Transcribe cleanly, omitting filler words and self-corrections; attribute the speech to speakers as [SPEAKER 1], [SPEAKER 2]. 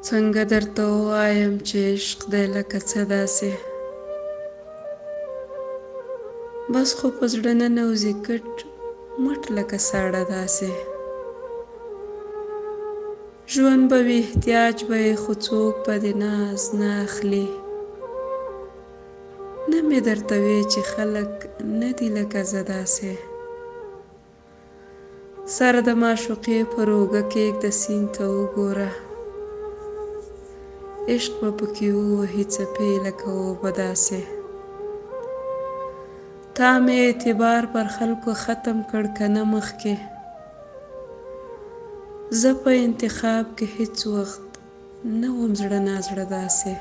[SPEAKER 1] څنګه درته ووایم چې عشق دی لکه څه داسې، بس خو په زړه ننوځي کټ مټ لکه ساړه داسې. ژوند به وي احتیاج به یې خو څوک به دې ناز نه اخلي. نه مې درته وی چې خلک نه دي لکه زه داسې. سر د معشوقې پر اوږه کښېږده سیند ته وګوره، عشق به پکې ووهي څپې لکه اوبه داسې. تا مې اعتبار پر خلکو ختم کړ که نه مخکې، زه په انتخاب کې هیڅ وخت نه وم زړه نازړه داسې.